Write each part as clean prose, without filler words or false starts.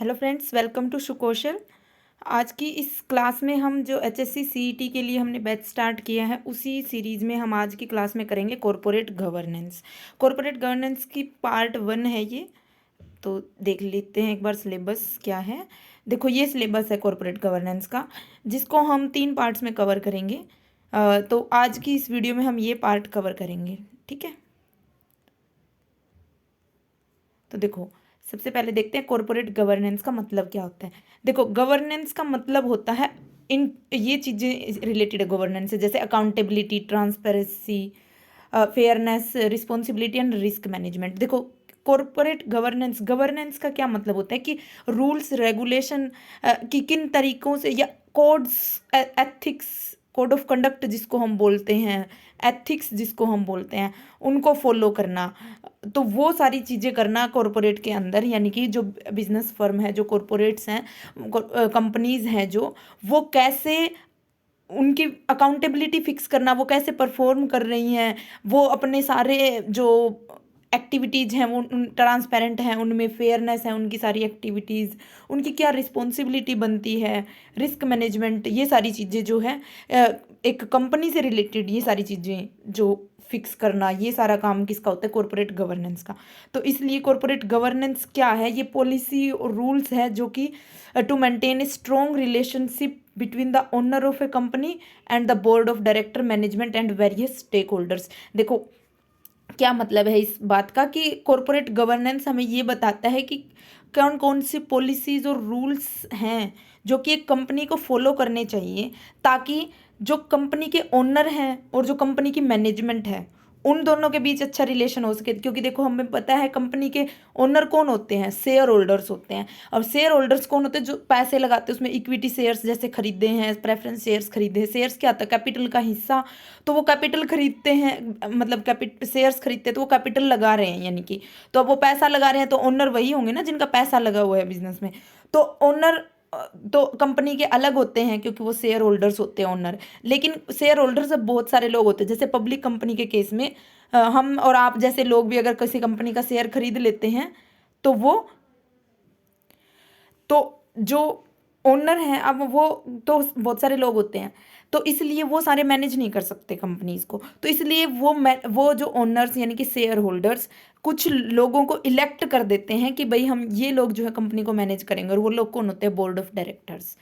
Hello friends, welcome to Sukaushal. आज की इस क्लास में हम जो एचएससी सीईटी के लिए हमने बैच स्टार्ट किया है उसी सीरीज़ में हम आज की क्लास में करेंगे कॉरपोरेट गवर्नेंस। कॉरपोरेट गवर्नेंस की पार्ट 1 है ये। तो देख लेते हैं एक बार सिलेबस क्या है। देखो, ये सिलेबस है कॉरपोरेट गवर्नेंस का, जिसको हम 3 पार्ट्स में कवर करेंगे। तो आज की इस वीडियो में हम ये पार्ट कवर करेंगे, ठीक है। तो देखो, सबसे पहले देखते हैं कॉरपोरेट गवर्नेंस का मतलब क्या होता है। देखो, गवर्नेंस का मतलब होता है इन ये चीज़ें रिलेटेड है गवर्नेंस से, जैसे accountability, transparency, fairness, responsibility and risk management. देखो, कॉरपोरेट गवर्नेंस गवर्नेंस का क्या मतलब होता है कि रूल्स रेगुलेशन की किन तरीकों से, या codes, ethics, code of conduct जिसको हम बोलते हैं, एथिक्स जिसको हम बोलते हैं, उनको फॉलो करना। तो वो सारी चीज़ें करना कॉरपोरेट के अंदर, यानी कि जो बिजनेस फर्म है, जो कॉरपोरेट्स हैं, कंपनीज हैं, जो वो कैसे उनकी अकाउंटेबिलिटी फिक्स करना, वो कैसे परफॉर्म कर रही हैं, वो अपने सारे जो एक्टिविटीज़ हैं वो ट्रांसपेरेंट हैं, उनमें फेयरनेस है, उनकी सारी एक्टिविटीज़, उनकी क्या रिस्पॉन्सिबिलिटी बनती है, रिस्क मैनेजमेंट, ये सारी चीज़ें जो है एक कंपनी से रिलेटेड, ये सारी चीज़ें जो फिक्स करना, ये सारा काम किसका होता है? कॉरपोरेट गवर्नेंस का। तो इसलिए कॉरपोरेट गवर्नेंस क्या है? ये पॉलिसी और रूल्स है जो कि to maintain a strong relationship between the owner of a company and the board of director, management and various stakeholders. देखो, क्या मतलब है इस बात का कि कॉरपोरेट गवर्नेंस हमें ये बताता है कि कौन कौन सी पॉलिसीज़ और रूल्स हैं जो कि एक कंपनी को फॉलो करने चाहिए, ताकि जो कंपनी के ओनर हैं और जो कंपनी की मैनेजमेंट है, उन दोनों के बीच अच्छा रिलेशन हो सके। क्योंकि देखो, हमें पता है कंपनी के ओनर कौन होते हैं? शेयर होल्डर्स होते हैं। और शेयर होल्डर्स कौन होते हैं? जो पैसे लगाते हैं, उसमें इक्विटी शेयर्स जैसे खरीदे हैं, प्रेफरेंस शेयर्स खरीदे हैं। शेयर्स क्या होता है? कैपिटल का हिस्सा। तो वो कैपिटल खरीदते हैं, मतलब शेयर्स खरीदते हैं, तो वो कैपिटल लगा रहे हैं, यानी कि तो अब वो पैसा लगा रहे हैं, तो ओनर वही होंगे ना जिनका पैसा लगा हुआ है बिजनेस में। तो ओनर तो कंपनी के अलग होते हैं, क्योंकि वो शेयर होल्डर्स होते हैं ओनर। लेकिन शेयर होल्डर्स अब बहुत सारे लोग होते हैं, जैसे पब्लिक कंपनी के केस में हम और आप जैसे लोग भी अगर किसी कंपनी का शेयर खरीद लेते हैं, तो वो तो जो ओनर हैं, अब वो तो बहुत सारे लोग होते हैं, तो इसलिए वो सारे मैनेज नहीं कर सकते कंपनीज को। तो इसलिए वो जो ओनर्स यानी कि शेयर होल्डर्स कुछ लोगों को इलेक्ट कर देते हैं कि भाई हम ये लोग जो है कंपनी को मैनेज करेंगे। और वो लोग कौन होते हैं? Board of directors.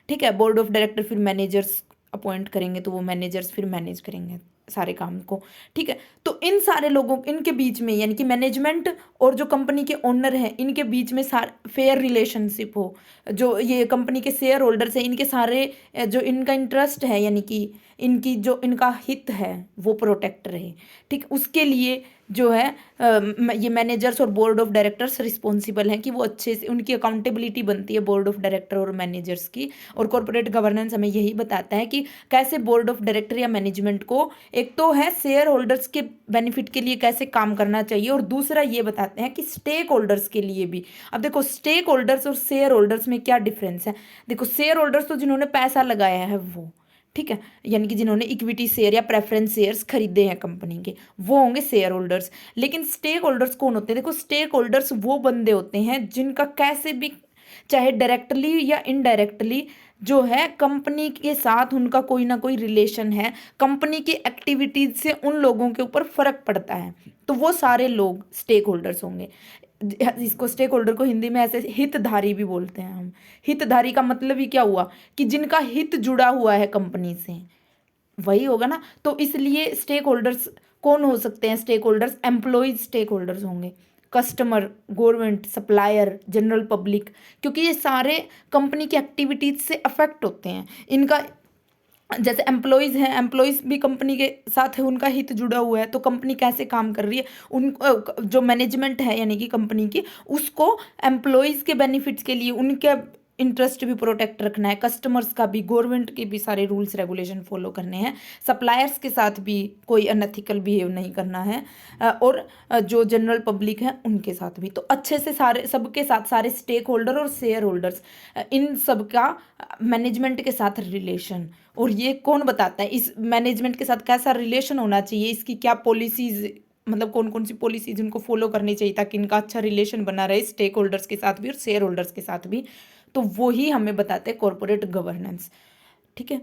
ठीक है, बोर्ड ऑफ डायरेक्टर फिर मैनेजर्स अपॉइंट करेंगे, तो वो मैनेजर्स फिर मैनेज करेंगे सारे काम को। ठीक है, तो इन सारे लोगों, इनके बीच में, यानी कि मैनेजमेंट और जो कंपनी के ओनर हैं, इनके बीच में फेयर रिलेशनशिप हो। जो ये कंपनी के शेयर होल्डर्स हैं, इनके सारे जो इनका इंटरेस्ट है, यानी कि इनकी जो इनका हित है, वो प्रोटेक्ट रहे। ठीक, उसके लिए जो है ये मैनेजर्स और बोर्ड ऑफ डायरेक्टर्स रिस्पॉन्सिबल हैं कि वो अच्छे से, उनकी अकाउंटेबिलिटी बनती है बोर्ड ऑफ डायरेक्टर और मैनेजर्स की। और कॉर्पोरेट गवर्नेंस हमें यही बताता है कि कैसे बोर्ड ऑफ डायरेक्टर या मैनेजमेंट को, एक तो है शेयर होल्डर्स के बेनिफिट के लिए कैसे काम करना चाहिए, और दूसरा ये बताते हैं कि स्टेक होल्डर्स के लिए भी। अब देखो, स्टेक होल्डर्स और शेयर होल्डर्स में क्या डिफरेंस है। देखो, शेयर होल्डर्स तो जिन्होंने पैसा लगाया है वो, ठीक है, यानी कि जिन्होंने इक्विटी शेयर या प्रेफरेंस शेयर्स खरीदे हैं कंपनी के, वो होंगे शेयर होल्डर्स। लेकिन स्टेक होल्डर्स कौन होते हैं? देखो, स्टेक होल्डर्स वो बंदे होते हैं जिनका कैसे भी, चाहे डायरेक्टली या इनडायरेक्टली, जो है कंपनी के साथ उनका कोई ना कोई रिलेशन है, कंपनी की एक्टिविटीज से उन लोगों के ऊपर फर्क पड़ता है, तो वो सारे लोग स्टेक होल्डर्स होंगे। इसको स्टेक होल्डर को हिंदी में ऐसे हितधारी भी बोलते हैं हम। हितधारी का मतलब ही क्या हुआ कि जिनका हित जुड़ा हुआ है कंपनी से, वही होगा ना। तो इसलिए स्टेक होल्डर्स कौन हो सकते हैं? Stakeholders employees stakeholders होंगे, customer, government, supplier, general public, क्योंकि ये सारे कंपनी की एक्टिविटीज से अफेक्ट होते हैं। इनका, जैसे एम्प्लॉयज़ हैं, एम्प्लॉयज़ भी कंपनी के साथ है, उनका हित जुड़ा हुआ है, तो कंपनी कैसे काम कर रही है, उन जो मैनेजमेंट है यानी कि कंपनी की, उसको एम्प्लॉयज़ के बेनिफिट्स के लिए उनके इंटरेस्ट भी प्रोटेक्ट रखना है, कस्टमर्स का भी, गवर्नमेंट के भी सारे रूल्स रेगुलेशन फॉलो करने हैं, सप्लायर्स के साथ भी कोई अनएथिकल बिहेव नहीं करना है, और जो जनरल पब्लिक है उनके साथ भी। तो अच्छे से सारे, सबके साथ, सारे स्टेक होल्डर और शेयर होल्डर्स, इन सब का मैनेजमेंट के साथ रिलेशन। और ये कौन बताता है इस मैनेजमेंट के साथ कैसा रिलेशन होना चाहिए, इसकी क्या पॉलिसीज मतलब कौन कौन सी पॉलिसीज उनको फॉलो करनी चाहिए ताकि इनका अच्छा रिलेशन बना रहे स्टेक होल्डर्स के साथ भी और शेयर होल्डर्स के साथ भी। तो वो ही हमें बताते हैं कॉरपोरेट गवर्नेंस। ठीक है,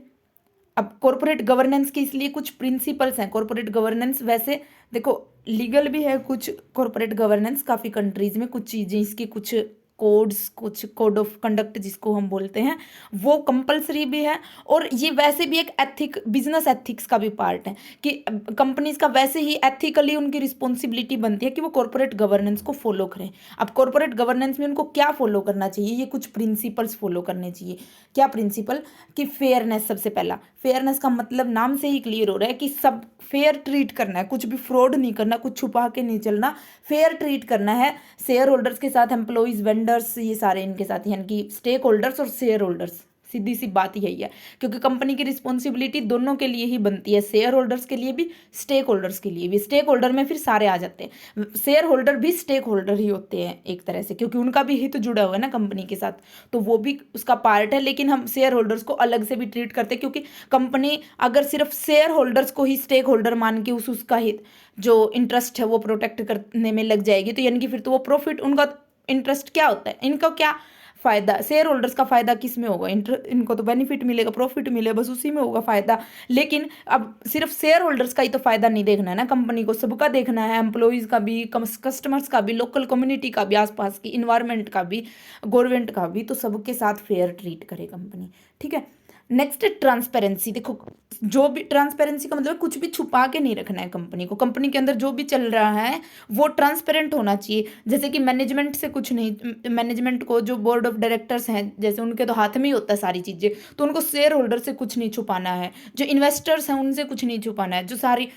अब कॉरपोरेट गवर्नेंस के इसलिए कुछ प्रिंसिपल्स हैं। कॉरपोरेट गवर्नेंस वैसे देखो लीगल भी है कुछ कॉरपोरेट गवर्नेंस काफ़ी कंट्रीज में, कुछ चीज़ें इसकी कुछ कोड्स, कुछ कोड ऑफ कंडक्ट जिसको हम बोलते हैं वो कंपलसरी भी है। और ये वैसे भी एक एथिक, बिजनेस एथिक्स का भी पार्ट है कि कंपनीज का वैसे ही एथिकली उनकी रिस्पॉन्सिबिलिटी बनती है कि वो कॉरपोरेट गवर्नेंस को फॉलो करें। अब कॉरपोरेट गवर्नेंस में उनको क्या फॉलो करना चाहिए, ये कुछ प्रिंसिपल्स फॉलो करने चाहिए। क्या प्रिंसिपल? कि फेयरनेस, सबसे पहला फेयरनेस का मतलब नाम से ही क्लियर हो रहा है कि सब फेयर ट्रीट करना है, कुछ भी फ्रॉड नहीं करना, कुछ छुपा के नहीं चलना, फेयर ट्रीट करना है शेयर होल्डर्स के साथ, एम्प्लॉइज, वेंडर्स, ये सारे इनके साथ, यानी कि स्टेक होल्डर्स और शेयर होल्डर्स। सीधी सी बात यही है, क्योंकि कंपनी की रिस्पॉन्सिबिलिटी दोनों के लिए ही बनती है, शेयर होल्डर्स के लिए भी, स्टेक होल्डर्स के लिए भी। स्टेक होल्डर में फिर सारे आ जाते हैं, शेयर होल्डर भी स्टेक होल्डर ही होते हैं एक तरह से, क्योंकि उनका भी हित जुड़ा हुआ है ना कंपनी के साथ, तो वो भी उसका पार्ट है। लेकिन हम शेयर होल्डर्स को अलग से भी ट्रीट करते हैं, क्योंकि कंपनी अगर सिर्फ शेयर होल्डर्स को ही स्टेक होल्डर मान के उसका हित जो इंटरेस्ट है वो प्रोटेक्ट करने में लग जाएगी, तो यानी कि फिर तो वो प्रॉफिट, उनका इंटरेस्ट क्या होता है, इनका क्या फायदा, शेयर होल्डर्स का फायदा किस में होगा, इनको तो बेनिफिट मिलेगा, प्रॉफिट मिलेगा, बस उसी में होगा फायदा। लेकिन अब सिर्फ शेयर होल्डर्स का ही तो फायदा नहीं देखना है ना, कंपनी को सबका देखना है, एम्प्लॉइज का भी, कस्टमर्स का भी, लोकल कम्युनिटी का भी, आसपास की इन्वायरमेंट का भी, गवर्नमेंट का भी, तो सबके साथ फेयर ट्रीट करे कंपनी। ठीक है, नेक्स्ट ट्रांसपेरेंसी। देखो जो भी ट्रांसपेरेंसी का मतलब कुछ भी छुपा के नहीं रखना है कंपनी को, कंपनी के अंदर जो भी चल रहा है वो ट्रांसपेरेंट होना चाहिए। जैसे कि मैनेजमेंट से कुछ नहीं, मैनेजमेंट को जो बोर्ड ऑफ डायरेक्टर्स हैं जैसे उनके तो हाथ में ही होता है सारी चीज़ें, तो उनको शेयर होल्डर से कुछ नहीं छुपाना है, जो इन्वेस्टर्स हैं उनसे कुछ नहीं छुपाना है, जो सारी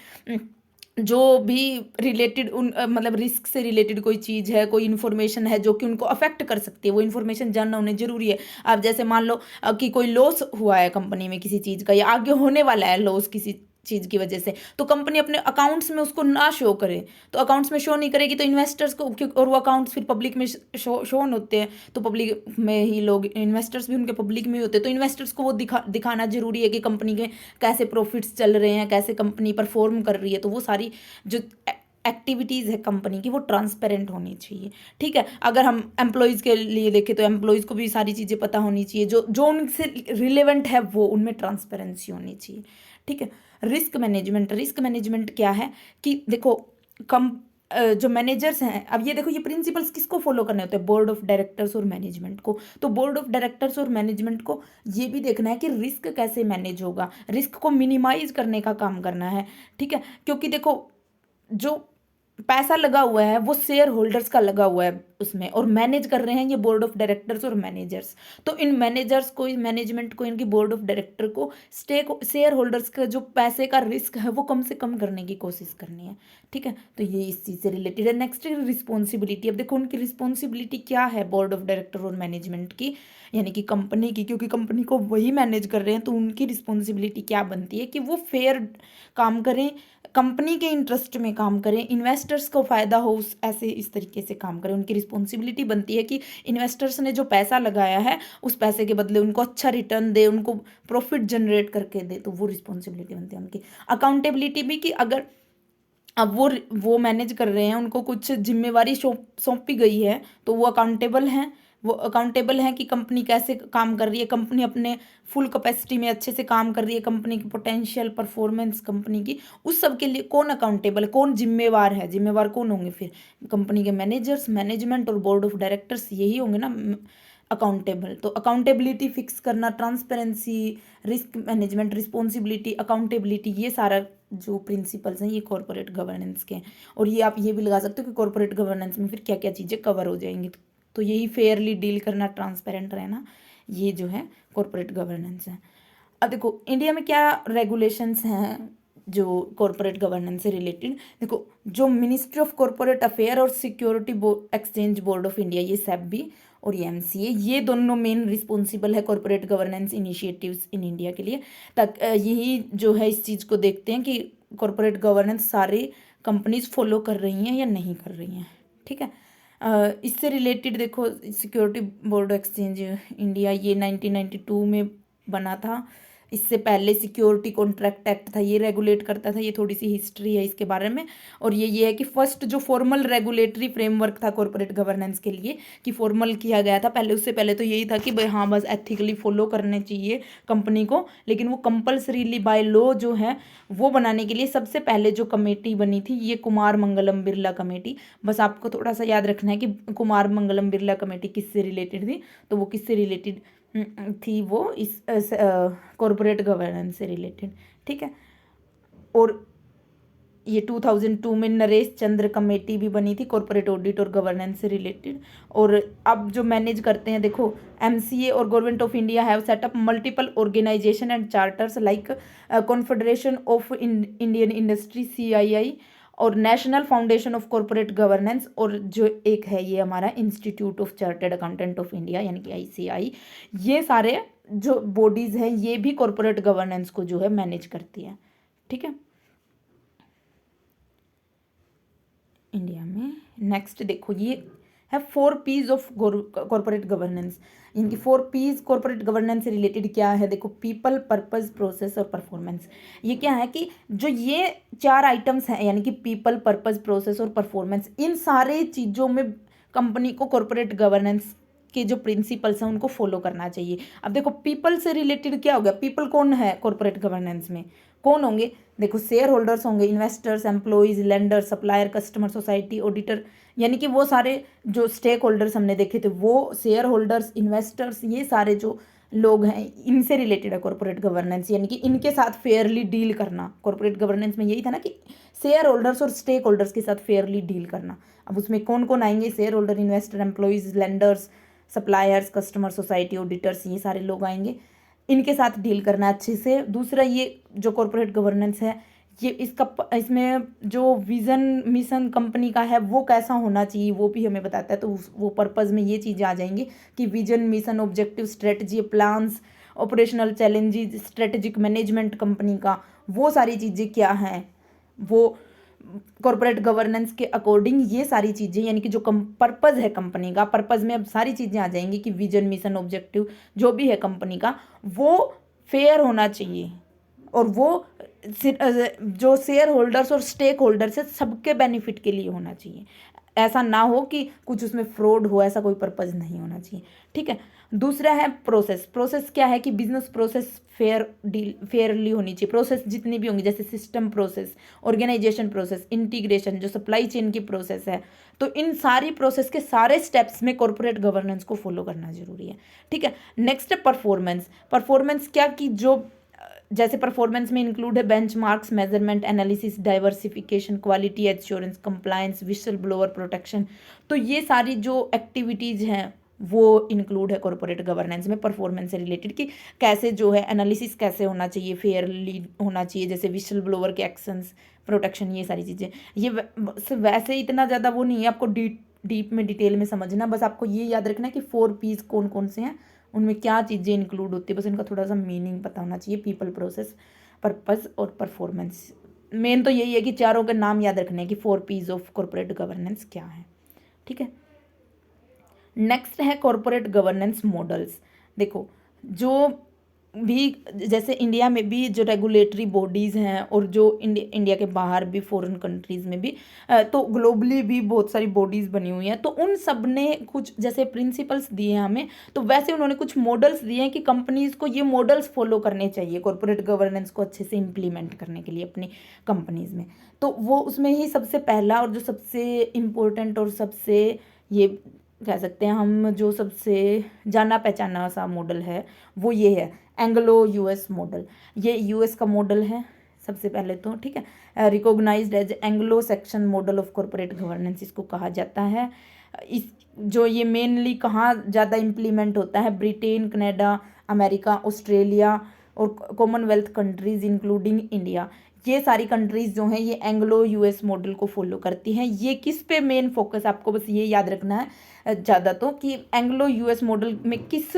जो भी रिलेटेड मतलब रिस्क से रिलेटेड कोई चीज़ है, कोई इन्फॉर्मेशन है जो कि उनको अफेक्ट कर सकती है, वो इन्फॉर्मेशन जानना उन्हें जरूरी है। अब जैसे मान लो कि कोई लॉस हुआ है कंपनी में किसी चीज़ का, या आगे होने वाला है लॉस किसी चीज़ की वजह से, तो कंपनी अपने अकाउंट्स में उसको ना शो करे, तो अकाउंट्स में शो नहीं करेगी तो इन्वेस्टर्स को, और वो अकाउंट्स फिर पब्लिक में शोन होते हैं, तो पब्लिक में ही लोग, इन्वेस्टर्स भी उनके पब्लिक में ही होते हैं, तो इन्वेस्टर्स को वो दिखाना जरूरी है कि कंपनी के कैसे प्रॉफिट्स चल रहे हैं, कैसे कंपनी परफॉर्म कर रही है, तो वो सारी जो एक्टिविटीज़ है कंपनी की वो ट्रांसपेरेंट होनी चाहिए। ठीक है, अगर हम एम्प्लॉयज़ के लिए देखें तो एम्प्लॉयज़ को भी सारी चीज़ें पता होनी चाहिए, जो जो उनसे रिलेवेंट है वो उनमें ट्रांसपेरेंसी होनी चाहिए। ठीक है, रिस्क मैनेजमेंट। रिस्क मैनेजमेंट क्या है कि देखो जो मैनेजर्स हैं, अब ये देखो ये प्रिंसिपल्स किसको फॉलो करने होते हैं, बोर्ड ऑफ डायरेक्टर्स और मैनेजमेंट को। तो बोर्ड ऑफ डायरेक्टर्स और मैनेजमेंट को ये भी देखना है कि रिस्क कैसे मैनेज होगा, रिस्क को मिनिमाइज करने का काम करना है। ठीक है, क्योंकि देखो जो पैसा लगा हुआ है वो शेयर होल्डर्स का लगा हुआ है उसमें, और मैनेज कर रहे हैं ये बोर्ड ऑफ डायरेक्टर्स और मैनेजर्स। तो इन मैनेजर्स को, इन मैनेजमेंट को, इनकी बोर्ड ऑफ डायरेक्टर को शेयर होल्डर्स का जो पैसे का रिस्क है वो कम से कम करने की कोशिश करनी है। ठीक है, तो ये इस चीज़ से रिलेटेड है। नेक्स्ट है रिस्पॉन्सिबिलिटी। अब देखो उनकी रिस्पॉन्सिबिलिटी क्या है बोर्ड ऑफ डायरेक्टर और मैनेजमेंट की, यानी कि कंपनी की, क्योंकि कंपनी को वही मैनेज कर रहे हैं, तो उनकी रिस्पॉन्सिबिलिटी क्या बनती है कि वो फेयर काम करें, कंपनी के इंटरेस्ट में काम करें, इन्वेस्टर्स को फ़ायदा हो उस ऐसे इस तरीके से काम करें। उनकी रिस्पॉन्सिबिलिटी बनती है कि इन्वेस्टर्स ने जो पैसा लगाया है उस पैसे के बदले उनको अच्छा रिटर्न दे, उनको प्रॉफिट जनरेट करके दे, तो वो रिस्पॉन्सिबिलिटी बनती है उनकी। अकाउंटेबिलिटी भी कि अगर अब वो मैनेज कर रहे हैं, उनको कुछ जिम्मेवारी सौंपी गई है, तो वो अकाउंटेबल हैं, वो अकाउंटेबल हैं कि कंपनी कैसे काम कर रही है, कंपनी अपने फुल कैपेसिटी में अच्छे से काम कर रही है, कंपनी की पोटेंशियल परफॉर्मेंस कंपनी की, उस सब के लिए कौन अकाउंटेबल है, कौन जिम्मेवार है, जिम्मेवार कौन होंगे फिर कंपनी के मैनेजर्स, मैनेजमेंट और बोर्ड ऑफ डायरेक्टर्स, यही होंगे ना अकाउंटेबल। तो अकाउंटेबिलिटी फिक्स करना, transparency, risk management, responsibility, accountability, ये सारा जो प्रिंसिपल्स हैं ये कॉर्पोरेट गवर्नेंस के हैं। और ये आप ये भी लगा सकते हो कि कॉर्पोरेट गवर्नेंस में फिर क्या क्या चीज़ें कवर हो जाएंगी, तो यही फेयरली डील करना, ट्रांसपेरेंट रहना, ये जो है कॉर्पोरेट गवर्नेंस है। अब देखो इंडिया में क्या रेगुलेशंस हैं जो कॉर्पोरेट गवर्नेंस से रिलेटेड। देखो जो मिनिस्ट्री ऑफ कॉर्पोरेट अफेयर और security exchange board of India, ये सेबी और ये एमसीए, ये दोनों मेन रिस्पॉन्सिबल है corporate governance initiatives in India के लिए। तक यही जो है इस चीज़ को देखते हैं कि कॉर्पोरेट गवर्नेंस सारी कंपनीज फॉलो कर रही हैं या नहीं कर रही हैं। ठीक है, इससे रिलेटेड देखो सिक्योरिटी बोर्ड एक्सचेंज इंडिया, ये 1992 में बना था, इससे पहले सिक्योरिटी कॉन्ट्रैक्ट एक्ट था, ये रेगुलेट करता था। ये थोड़ी सी हिस्ट्री है इसके बारे में। और ये है कि फर्स्ट जो फॉर्मल रेगुलेटरी फ्रेमवर्क था कॉर्पोरेट गवर्नेंस के लिए, कि फॉर्मल किया गया था पहले, उससे पहले तो यही था कि भाई हाँ बस एथिकली फॉलो करने चाहिए कंपनी को, लेकिन वो कंपल्सरीली बाय लॉ जो है वो बनाने के लिए सबसे पहले जो कमेटी बनी थी ये कुमार मंगलम बिरला कमेटी। बस आपको थोड़ा सा याद रखना है कि कुमार मंगलम बिरला कमेटी किससे रिलेटेड थी, तो वो किससे रिलेटेड थी, वो इस कॉरपोरेट गवर्नेंस से रिलेटेड, ठीक है। और ये 2002 में नरेश चंद्र कमेटी भी बनी थी कॉरपोरेट ऑडिट और गवर्नेंस से रिलेटेड। और अब जो मैनेज करते हैं, देखो एमसीए और government of India have set up multiple organisation and charters like confederation of Indian industry CII और national foundation of corporate governance, और जो एक है ये हमारा institute of chartered accountant of India यानी कि आईसीआई। ये सारे जो बॉडीज़ हैं ये भी कॉरपोरेट गवर्नेंस को जो है मैनेज करती है, ठीक है, इंडिया में। नेक्स्ट देखो ये है 4 P's ऑफ कॉरपोरेट गवर्नेंस। इनकी 4 P's कॉरपोरेट गवर्नेंस से रिलेटेड क्या है, देखो पीपल, पर्पस, प्रोसेस और परफॉर्मेंस। ये क्या है कि जो ये 4 आइटम्स हैं यानी कि पीपल, पर्पस, प्रोसेस और परफॉर्मेंस, इन सारे चीज़ों में कंपनी को कॉरपोरेट गवर्नेंस के जो प्रिंसिपल्स हैं उनको फॉलो करना चाहिए। अब देखो पीपल से रिलेटेड क्या हो गया, पीपल कौन है कॉरपोरेट गवर्नेंस में, कौन होंगे, देखो शेयर होल्डर्स होंगे, investors, employees, lender, supplier, customer, society, auditor, यानी कि वो सारे जो स्टेक होल्डर्स हमने देखे थे वो शेयर होल्डर्स, इन्वेस्टर्स, ये सारे जो लोग हैं इनसे रिलेटेड है कॉरपोरेट गवर्नेंस, यानी कि इनके साथ फेयरली डील करना। कॉरपोरेट गवर्नेंस में यही था ना कि शेयर होल्डर्स और स्टेक होल्डर्स के साथ फेयरली डील करना। अब उसमें कौन कौन आएंगे, share holder, investor, employees, lenders, suppliers, customer, society, auditors, ये सारे लोग आएंगे, इनके साथ डील करना अच्छे से। दूसरा ये जो कॉरपोरेट गवर्नेंस है ये इसमें जो विज़न मिशन कंपनी का है वो कैसा होना चाहिए वो भी हमें बताता है। तो वो पर्पज़ में ये चीज़ें आ जाएंगी कि vision, mission, objective, strategy, plans, operational challenges, strategic management company का, वो सारी चीज़ें क्या हैं, वो कॉरपोरेट गवर्नेंस के अकॉर्डिंग ये सारी चीज़ें, यानी कि जो पर्पज़ है कंपनी का, पर्पज़ में अब सारी चीज़ें आ जाएंगी कि विजन, मिशन, ऑब्जेक्टिव जो भी है कंपनी का वो फेयर होना चाहिए, और वो जो शेयर होल्डर्स और स्टेक होल्डर्स है सबके बेनिफिट के लिए होना चाहिए। ऐसा ना हो कि कुछ उसमें फ्रॉड हो, ऐसा कोई पर्पज़ नहीं होना चाहिए, ठीक है। दूसरा है प्रोसेस। प्रोसेस क्या है कि बिजनेस प्रोसेस फेयरली होनी चाहिए। प्रोसेस जितनी भी होंगी जैसे system process, organisation process, integration, जो सप्लाई चेन की प्रोसेस है, तो इन सारी प्रोसेस के सारे स्टेप्स में कॉरपोरेट गवर्नेंस को फॉलो करना जरूरी है, ठीक है। नेक्स्ट है परफॉर्मेंस। परफॉर्मेंस क्या कि जो जैसे परफॉर्मेंस में इंक्लूड है benchmarks, measurement, analysis, diversification, quality assurance, compliance, whistle blower protection, तो ये सारी जो एक्टिविटीज़ हैं वो इंक्लूड है कॉरपोरेट गवर्नेंस में परफॉर्मेंस से रिलेटेड, कि कैसे जो है एनालिसिस कैसे होना चाहिए, फेयरली होना चाहिए, जैसे विसल ब्लोअर के एक्शंस, प्रोटेक्शन, ये सारी चीज़ें। ये वैसे इतना ज़्यादा वो नहीं है आपको डीप में डिटेल में समझना, बस आपको ये याद रखना है कि 4 P's कौन कौन से हैं, उनमें क्या चीज़ें इंक्लूड होती है, बस इनका थोड़ा सा मीनिंग पता होना चाहिए। पीपल, प्रोसेस, पर्पस और परफॉर्मेंस, मेन तो यही है कि चारों के नाम याद रखने हैं कि 4 P's ऑफ कॉरपोरेट गवर्नेंस क्या है, ठीक है। नेक्स्ट है कॉरपोरेट गवर्नेंस मॉडल्स। देखो जो भी जैसे इंडिया में भी जो रेगुलेटरी बॉडीज़ हैं और जो इंडिया के बाहर भी फॉरेन कंट्रीज़ में भी तो ग्लोबली भी बहुत सारी बॉडीज़ बनी हुई हैं, तो उन सब ने कुछ जैसे प्रिंसिपल्स दिए हैं हमें, तो वैसे उन्होंने कुछ मॉडल्स दिए हैं कि कंपनीज़ को ये मॉडल्स फॉलो करने चाहिए कॉरपोरेट गवर्नेंस को अच्छे से इम्प्लीमेंट करने के लिए अपनी कंपनीज़ में। तो वो उसमें ही सबसे पहला और जो सबसे इम्पोर्टेंट और सबसे ये कह सकते हैं हम जो सबसे जाना पहचाना सा मॉडल है वो ये है एंग्लो यूएस मॉडल। ये यूएस का मॉडल है सबसे पहले तो, ठीक है। Recognised as Anglo section model of corporate governance इसको कहा जाता है। इस जो ये मेनली कहाँ ज़्यादा इम्प्लीमेंट होता है, ब्रिटेन, कनाडा, अमेरिका, ऑस्ट्रेलिया और कॉमनवेल्थ कंट्रीज़ इंक्लूडिंग इंडिया, ये सारी कंट्रीज़ जो हैं ये एंग्लो यूएस मॉडल को फॉलो करती हैं। ये किस पे मेन फोकस, आपको बस ये याद रखना है ज़्यादा तो, कि एंग्लो यूएस मॉडल में किस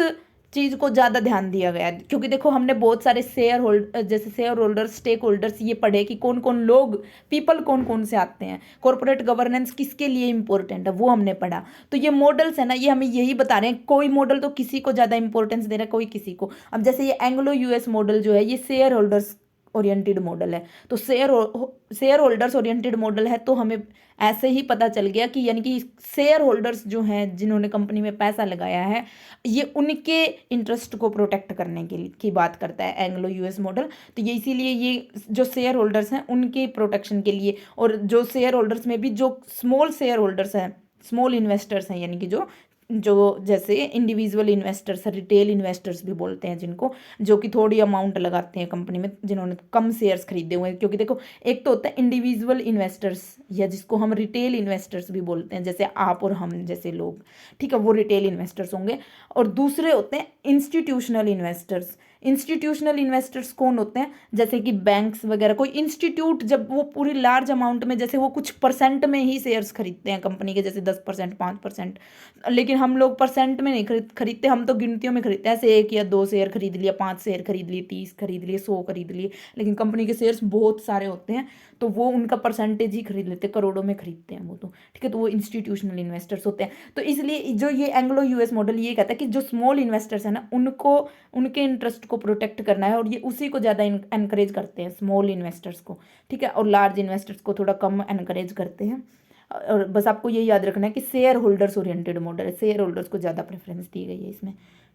चीज़ को ज़्यादा ध्यान दिया गया है, क्योंकि देखो हमने बहुत सारे जैसे शेयर होल्डर्स, स्टेक होल्डर्स ये पढ़े कि कौन कौन लोग, पीपल कौन कौन से आते हैं, कॉर्पोरेट गवर्नेंस किसके लिए इंपॉर्टेंट है वो हमने पढ़ा। तो ये मॉडल्स है ना, ये हमें यही बता रहे हैं, कोई मॉडल तो किसी को ज़्यादा इंपॉर्टेंस दे रहा है, कोई किसी को। अब जैसे ये एंग्लो यूएस मॉडल जो है ये शेयर होल्डर्स ओरिएंटेड मॉडल है, तो शेयर होल्डर्स ओरिएंटेड मॉडल है, तो हमें ऐसे ही पता चल गया कि यानी कि शेयर होल्डर्स जो हैं जिन्होंने कंपनी में पैसा लगाया है, ये उनके इंटरेस्ट को प्रोटेक्ट करने के लिए की बात करता है एंग्लो यूएस मॉडल। तो ये इसीलिए ये जो शेयर होल्डर्स हैं उनके प्रोटेक्शन के लिए, और जो शेयर होल्डर्स में भी जो स्मॉल शेयर होल्डर्स हैं, स्मॉल इन्वेस्टर्स हैं, यानी कि जो जो जैसे इंडिविजुअल इन्वेस्टर्स, रिटेल इन्वेस्टर्स भी बोलते हैं जिनको, जो कि थोड़ी अमाउंट लगाते हैं कंपनी में, जिन्होंने कम शेयर्स खरीदे हुए हैं। क्योंकि देखो एक तो होता है इंडिविजुअल इन्वेस्टर्स, या जिसको हम रिटेल इन्वेस्टर्स भी बोलते हैं, जैसे आप और हम जैसे लोग, ठीक है, वो रिटेल इन्वेस्टर्स होंगे। और दूसरे होते हैं इंस्टीट्यूशनल इन्वेस्टर्स। इंस्टीट्यूशनल इन्वेस्टर्स कौन होते हैं, जैसे कि बैंक्स वगैरह, कोई इंस्टीट्यूट जब वो पूरी लार्ज अमाउंट में, जैसे वो कुछ परसेंट में ही शेयर्स खरीदते हैं कंपनी के, जैसे 10%, 5%, लेकिन हम लोग परसेंट में नहीं खरीदते, हम तो गिनतियों में खरीदते हैं, ऐसे 1 या 2 शेयर खरीद लिया, 5 शेयर खरीद लिए, 30 खरीद लिए, 100 खरीद लिए। लेकिन कंपनी के शेयर्स बहुत सारे होते हैं, तो वो उनका परसेंटेज ही खरीद लेते हैं, करोड़ों में खरीदते हैं वो, तो ठीक है, तो वो इंस्टीट्यूशनल इन्वेस्टर्स होते हैं। तो इसलिए जो ये एंग्लो यूएस मॉडल ये कहता है कि जो स्मॉल इन्वेस्टर्स हैं ना, उनको उनके इंटरेस्ट को प्रोटेक्ट करना है, और ये उसी को ज़्यादा एनकरेज करते हैं, स्मॉल इन्वेस्टर्स को, ठीक है, और लार्ज इन्वेस्टर्स को थोड़ा कम एनकरेज करते हैं। और बस आपको ये याद रखना है कि शेयर होल्डर्स ओरिएंटेड मॉडल है, शेयर होल्डर्स को ज़्यादा प्रेफरेंस दी गई है इसमें,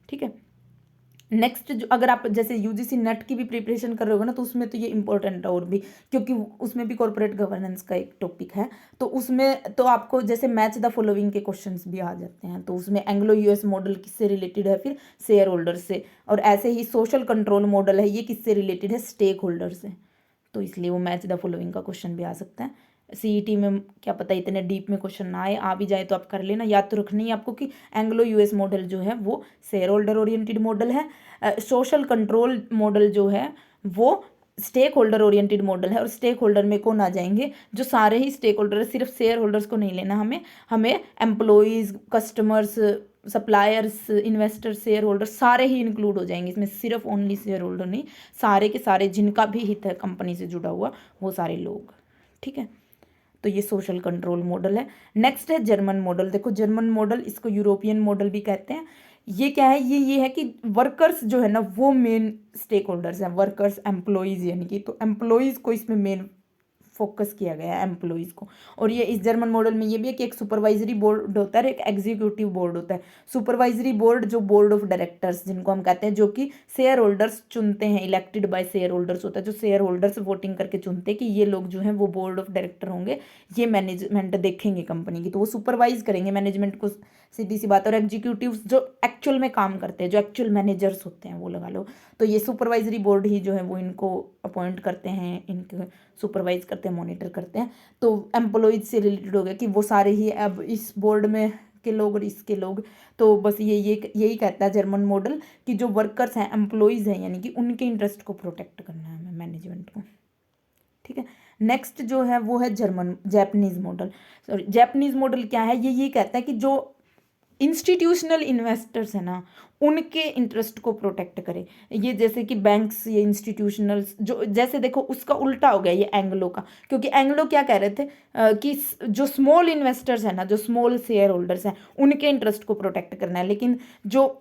ठीक है। नेक्स्ट, जो अगर आप जैसे यूजीसी नेट की भी प्रिपरेशन कर रहे हो ना, तो उसमें तो ये इंपॉर्टेंट है और भी, क्योंकि उसमें भी कॉर्पोरेट गवर्नेंस का एक टॉपिक है। तो उसमें तो आपको जैसे मैच द फॉलोइंग के क्वेश्चंस भी आ जाते हैं, तो उसमें एंग्लो यूएस मॉडल किससे रिलेटेड है, फिर शेयर होल्डर्स से, और ऐसे ही सोशल कंट्रोल मॉडल है, ये किससे रिलेटेड है, स्टेक होल्डर से। तो इसलिए वो मैच द फॉलोइंग का क्वेश्चन भी आ सकता है। सीईटी में क्या पता इतने डीप में क्वेश्चन ना आए, आ भी जाए तो आप कर लेना, याद तो रखनी है आपको कि एंग्लो यूएस मॉडल जो है वो शेयर होल्डर ओरिएंटेड मॉडल है, सोशल कंट्रोल मॉडल जो है वो स्टेक होल्डर ओरिएंटेड मॉडल है। और स्टेक होल्डर में कौन आ जाएंगे, जो सारे ही स्टेक होल्डर है, सिर्फ शेयर होल्डर्स को नहीं लेना हमें, हमें employees, customers, suppliers, investor, share holder सारे ही इंक्लूड हो जाएंगे इसमें, सिर्फ ओनली शेयर होल्डर नहीं, सारे के सारे जिनका भी हित है कंपनी से जुड़ा हुआ, वो सारे लोग, ठीक है। तो ये सोशल कंट्रोल मॉडल है। नेक्स्ट है जर्मन मॉडल। देखो जर्मन मॉडल, इसको यूरोपियन मॉडल भी कहते हैं। ये क्या है, ये है कि वर्कर्स जो है ना वो मेन स्टेक होल्डर्स हैं, वर्कर्स, एम्प्लॉयज़, यानी कि तो एम्प्लॉयज़ को इसमें मेन फोकस किया गया है, एम्प्लॉयज़ को। और ये इस जर्मन मॉडल में ये भी है कि एक सुपरवाइजरी बोर्ड होता है, एक एग्जीक्यूटिव बोर्ड होता है। सुपरवाइजरी बोर्ड जो बोर्ड ऑफ डायरेक्टर्स जिनको हम कहते हैं, जो कि शेयर होल्डर्स चुनते हैं, इलेक्टेड बाय शेयर होल्डर्स होता है, जो शेयर होल्डर्स वोटिंग करके चुनते हैं कि ये लोग जो हैं वो बोर्ड ऑफ डायरेक्टर होंगे, ये मैनेजमेंट देखेंगे कंपनी की, तो वो सुपरवाइज करेंगे मैनेजमेंट को, सीधी सी बात। और एग्जीक्यूटिव जो एक्चुअल में काम करते हैं, जो एक्चुअल मैनेजर्स होते हैं वो लगा लो, तो ये सुपरवाइजरी बोर्ड ही जो है वो इनको अपॉइंट करते हैं, इनके सुपरवाइज करते हैं, मॉनिटर करते हैं। तो एम्प्लॉयज से रिलेटेड हो गया कि वो सारे ही अब इस बोर्ड में के लोग और इसके लोग, तो बस यही कहता है जर्मन मॉडल कि जो वर्कर्स हैं, एम्प्लॉयज़ हैं, यानी कि उनके इंटरेस्ट को प्रोटेक्ट करना है हमें, मैनेजमेंट को, ठीक है। नेक्स्ट जो है वो है Japanese model. Sorry, Japanese model क्या है, ये कहता है कि जो इंस्टीट्यूशनल इन्वेस्टर्स है ना, उनके इंटरेस्ट को प्रोटेक्ट करे। ये जैसे कि बैंक्स, ये इंस्टीट्यूशनल्स जो, जैसे देखो उसका उल्टा हो गया ये एंग्लो का, क्योंकि एंग्लो क्या कह रहे थे कि जो स्मॉल इन्वेस्टर्स है ना, जो स्मॉल शेयर होल्डर्स हैं, उनके इंटरेस्ट को प्रोटेक्ट करना है। लेकिन जो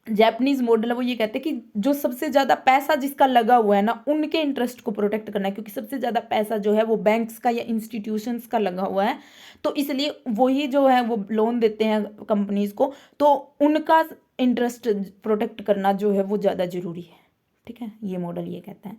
जैपनीज मॉडल है वो ये कहते हैं कि जो सबसे ज़्यादा पैसा जिसका लगा हुआ है ना, उनके इंटरेस्ट को प्रोटेक्ट करना है, क्योंकि सबसे ज़्यादा पैसा जो है वो बैंक्स का या इंस्टीट्यूशंस का लगा हुआ है, तो इसलिए वही जो है वो लोन देते हैं कंपनीज को, तो उनका इंटरेस्ट प्रोटेक्ट करना जो है वो ज़्यादा ज़रूरी है, ठीक है, ये मॉडल ये कहता है।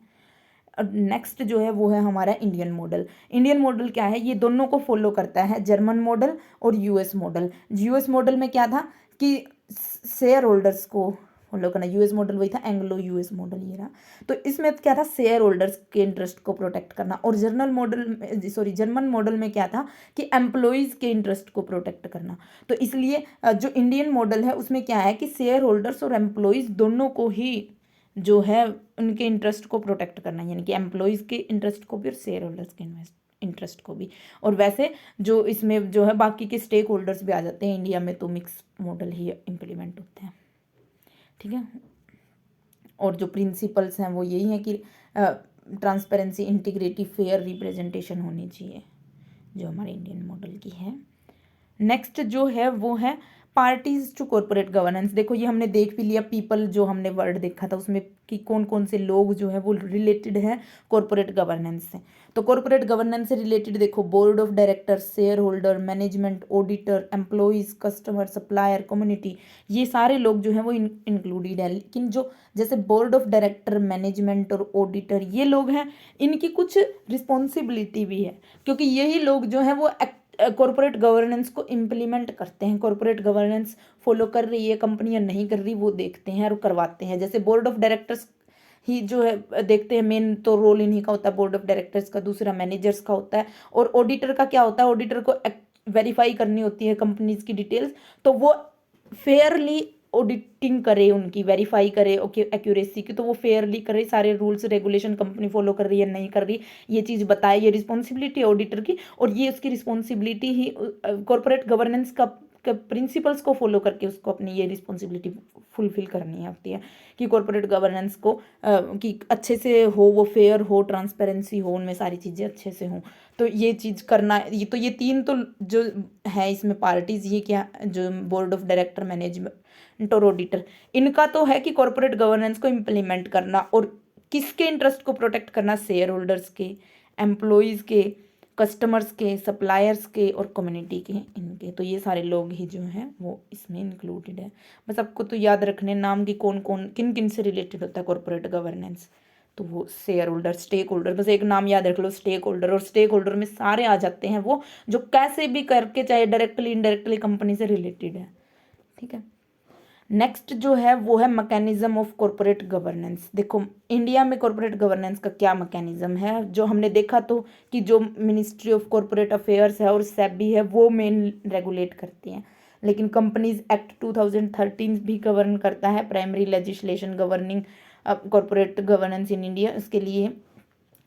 और नेक्स्ट जो है वो है हमारा इंडियन मॉडल। इंडियन मॉडल क्या है, ये दोनों को फॉलो करता है, जर्मन मॉडल और यूएस मॉडल। यूएस मॉडल में क्या था कि शेयर होल्डर्स को फॉलो करना, यूएस मॉडल वही था, एंग्लो यूएस मॉडल ये रहा। तो इसमें क्या था, शेयर होल्डर्स के इंटरेस्ट को प्रोटेक्ट करना। और जर्मन मॉडल में क्या था कि एम्प्लॉयज़ के इंटरेस्ट को प्रोटेक्ट करना। तो इसलिए जो इंडियन मॉडल है उसमें क्या है कि शेयर होल्डर्स और एम्प्लॉयज़ दोनों को ही जो है उनके इंटरेस्ट को प्रोटेक्ट करना, यानी कि एम्प्लॉयज़ के इंटरेस्ट को भी और शेयर होल्डर्स के इंटरेस्ट को भी। और वैसे जो इसमें जो है बाकी के स्टेक होल्डर्स भी आ जाते हैं, इंडिया में तो मिक्स मॉडल ही इम्प्लीमेंट होते हैं। ठीक है। और जो प्रिंसिपल्स हैं वो यही है कि ट्रांसपेरेंसी, इंटीग्रिटी, फेयर रिप्रेजेंटेशन होनी चाहिए, जो हमारे इंडियन मॉडल की है। नेक्स्ट जो है वो है पार्टीज टू कॉरपोरेट गवर्नेंस। देखो ये हमने देख भी लिया, पीपल जो हमने वर्ड देखा था उसमें कि कौन कौन से लोग जो है वो रिलेटेड है कॉरपोरेट गवर्नेंस से। तो कॉरपोरेट गवर्नेंस से रिलेटेड देखो, board of director, share holder, management, auditor, employees, customer, supplier, community, ये सारे लोग जो हैं वो इंक्लूडेड है। लेकिन जो जैसे बोर्ड ऑफ डायरेक्टर, मैनेजमेंट और ऑडिटर, ये लोग हैं, इनकी कुछ रिस्पॉन्सिबिलिटी भी है, क्योंकि यही लोग जो हैं वो कॉरपोरेट गवर्नेंस को इम्प्लीमेंट करते हैं। कॉरपोरेट गवर्नेंस फॉलो कर रही है कंपनी या नहीं कर रही, वो देखते हैं और करवाते हैं। जैसे बोर्ड ऑफ डायरेक्टर्स ही जो है देखते हैं, मेन तो रोल इन्हीं का होता है बोर्ड ऑफ डायरेक्टर्स का, दूसरा मैनेजर्स का होता है। और ऑडिटर का क्या होता है, ऑडिटर को वेरीफाई करनी होती है कंपनीज की डिटेल्स, तो वो फेयरली ऑडिटिंग करे, उनकी वेरीफाई करे ओके एक्यूरेसी की, तो वो फेयरली करे, सारे रूल्स रेगुलेशन कंपनी फॉलो कर रही है नहीं कर रही, ये चीज़ बताए। ये रिस्पॉन्सिबिलिटी है ऑडिटर की, और ये उसकी रिस्पॉन्सिबिलिटी ही कॉरपोरेट गवर्नेंस का प्रिंसिपल्स को फॉलो करके उसको अपनी ये रिस्पॉन्सिबिलिटी फुलफिल करनी होती है कि कॉरपोरेट गवर्नेंस को कि अच्छे से हो, वो फेयर हो, ट्रांसपेरेंसी हो, उनमें सारी चीज़ें अच्छे से हों। तो ये चीज़ करना, ये तीन तो जो है इसमें पार्टीज, ये क्या जो बोर्ड ऑफ डायरेक्टर, मैनेजमेंट और ऑडिटर, इनका तो है कि कॉरपोरेट गवर्नेंस को इम्प्लीमेंट करना, और किसके इंटरेस्ट को प्रोटेक्ट करना, शेयर होल्डर्स के, एम्प्लॉयज़ के, कस्टमर्स के, सप्लायर्स के और कम्युनिटी के, इनके। तो ये सारे लोग ही जो हैं वो इसमें इंक्लूडेड है। बस आपको तो याद रखने नाम कि कौन कौन किन किन से रिलेटेड होता है कॉरपोरेट गवर्नेंस। तो वो शेयर होल्डर, स्टेक होल्डर, बस एक नाम याद रख लो, स्टेक होल्डर। और स्टेक होल्डर में सारे आ जाते हैं वो जो कैसे भी करके, चाहे डायरेक्टली इनडायरेक्टली कंपनी से रिलेटेड है। ठीक है। नेक्स्ट जो है वो है मैकेनिज्म ऑफ कॉरपोरेट गवर्नेंस। देखो इंडिया में कॉरपोरेट गवर्नेंस का क्या मैकेनिज्म है, जो हमने देखा तो कि जो मिनिस्ट्री ऑफ कॉरपोरेट अफेयर्स है और सेबी है वो मेन रेगुलेट करती हैं। लेकिन कंपनीज एक्ट 2013 भी गवर्न करता है, primary legislation governing corporate governance in India, इसके लिए।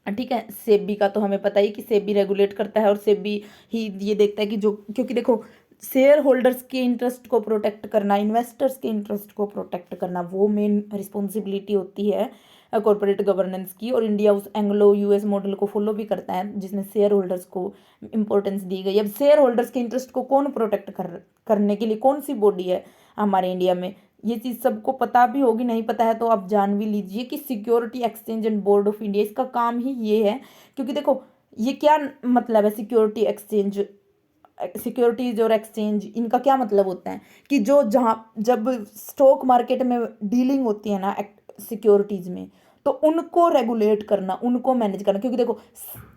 ठीक है। सेबी का तो हमें पता ही कि सेबी रेगुलेट करता है, और सेबी ही ये देखता है कि जो, क्योंकि देखो शेयर होल्डर्स के इंटरेस्ट को प्रोटेक्ट करना, इन्वेस्टर्स के इंटरेस्ट को प्रोटेक्ट करना, वो मेन रिस्पॉन्सिबिलिटी होती है कॉरपोरेट गवर्नेंस की। और इंडिया उस एंग्लो यूएस मॉडल को फॉलो भी करता है जिसमें शेयर होल्डर्स को इम्पोर्टेंस दी गई। अब शेयर होल्डर्स के इंटरेस्ट को कौन प्रोटेक्ट करने के लिए कौन सी बॉडी है हमारे इंडिया में, ये चीज़ सबको पता भी होगी, नहीं पता है तो आप जान भी लीजिए कि security exchange and board of India, इसका काम ही ये है। क्योंकि देखो ये क्या मतलब है, सिक्योरिटी एक्सचेंज, सिक्योरिटीज और एक्सचेंज, इनका क्या मतलब होता है कि जो जहाँ जब स्टॉक मार्केट में डीलिंग होती है ना सिक्योरिटीज में, तो उनको रेगुलेट करना, उनको मैनेज करना। क्योंकि देखो